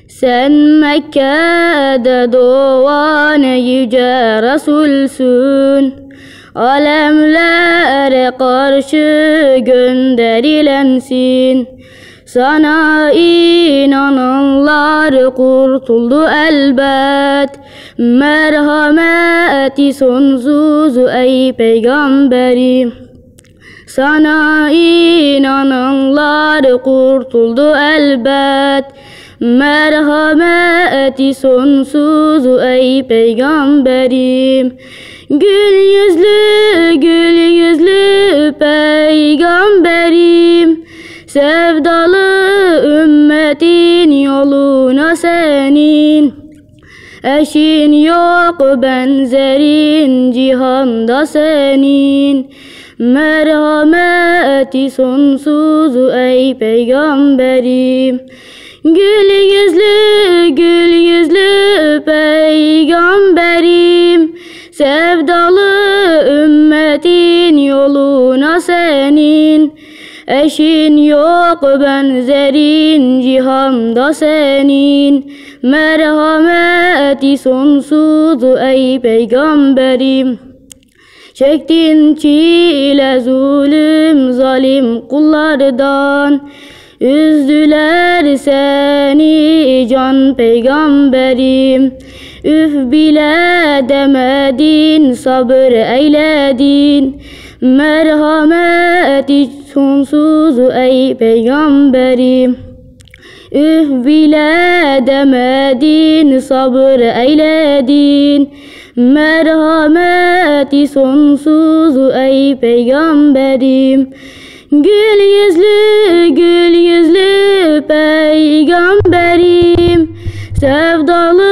Sen Mekke'de doğan yüce Resulsün, alemlere karşı gönderilensin. Sana inananlar kurtuldu elbet, merhameti sonsuz ey peygamberim. Sana inananlar kurtuldu elbet, merhameti sonsuz ey peygamberim. Gül yüzlü peygamberim, sevdalı ümmetin yoluna senin. Eşin yok benzerin cihanda senin, merhameti sonsuz ey peygamberim. Gül yüzlü peygamberim, sevdalı ümmetin yoluna senin. Eşin yok benzerin cihanda senin, merhameti sonsuz ey peygamberim. Çektin çile zulüm zalim kullardan, üzdüler seni can peygamberim. Üf bile demedin, sabır eyledin, merhameti sonsuz ey peygamberim. Üf bile demedin, sabır eyledin, merhameti sonsuz ey peygamberim. Gül yüzlü peygamberim, sevdalı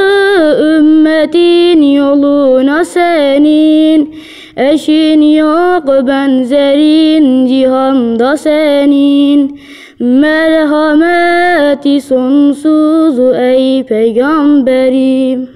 ümmetin yoluna senin. Eşin yok benzerin cihanda senin, merhameti sonsuz ey peygamberim.